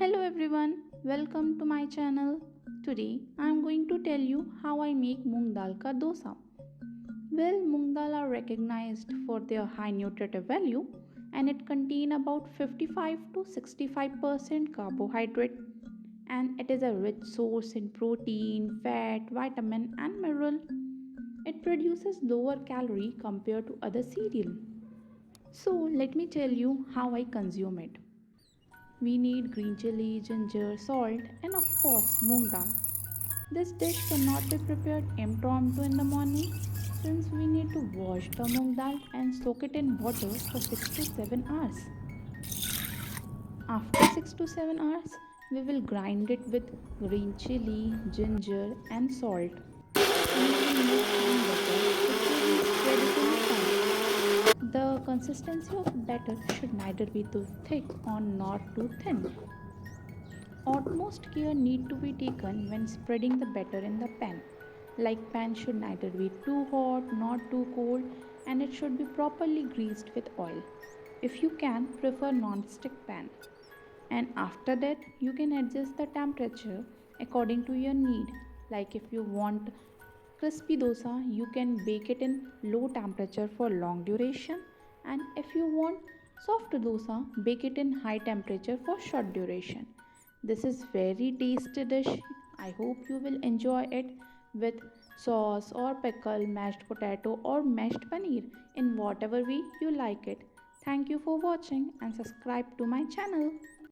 Hello everyone, welcome to my channel. Today I am going to tell you how I make moong dal ka dosa. Well, moong dal are recognized for their high nutritive value and it contain about 55 to 65% carbohydrate and it is a rich source in protein, fat, vitamin and mineral. It produces lower calorie compared to other cereal. So let me tell you how I consume it. We need green chili, ginger, salt, and of course, moong dal. This dish cannot be prepared impromptu in the morning since we need to wash the moong dal and soak it in water for 6 to 7 hours. After 6 to 7 hours, we will grind it with green chili, ginger, and salt. Using no fine butter, it will be spread it in fine. The consistency of batter should neither be too thick or not too thin. Utmost care need to be taken when spreading the batter in the pan. Like pan should neither be too hot nor too cold and it should be properly greased with oil. If you can, prefer non-stick pan. And after that, you can adjust the temperature according to your need. Like if you want crispy dosa, you can bake it in low temperature for long duration. And if you want soft dosa, bake it in high temperature for short duration. This is very tasty dish. I hope you will enjoy it with sauce or pickle, mashed potato or mashed paneer in whatever way you like it. Thank you for watching and subscribe to my channel.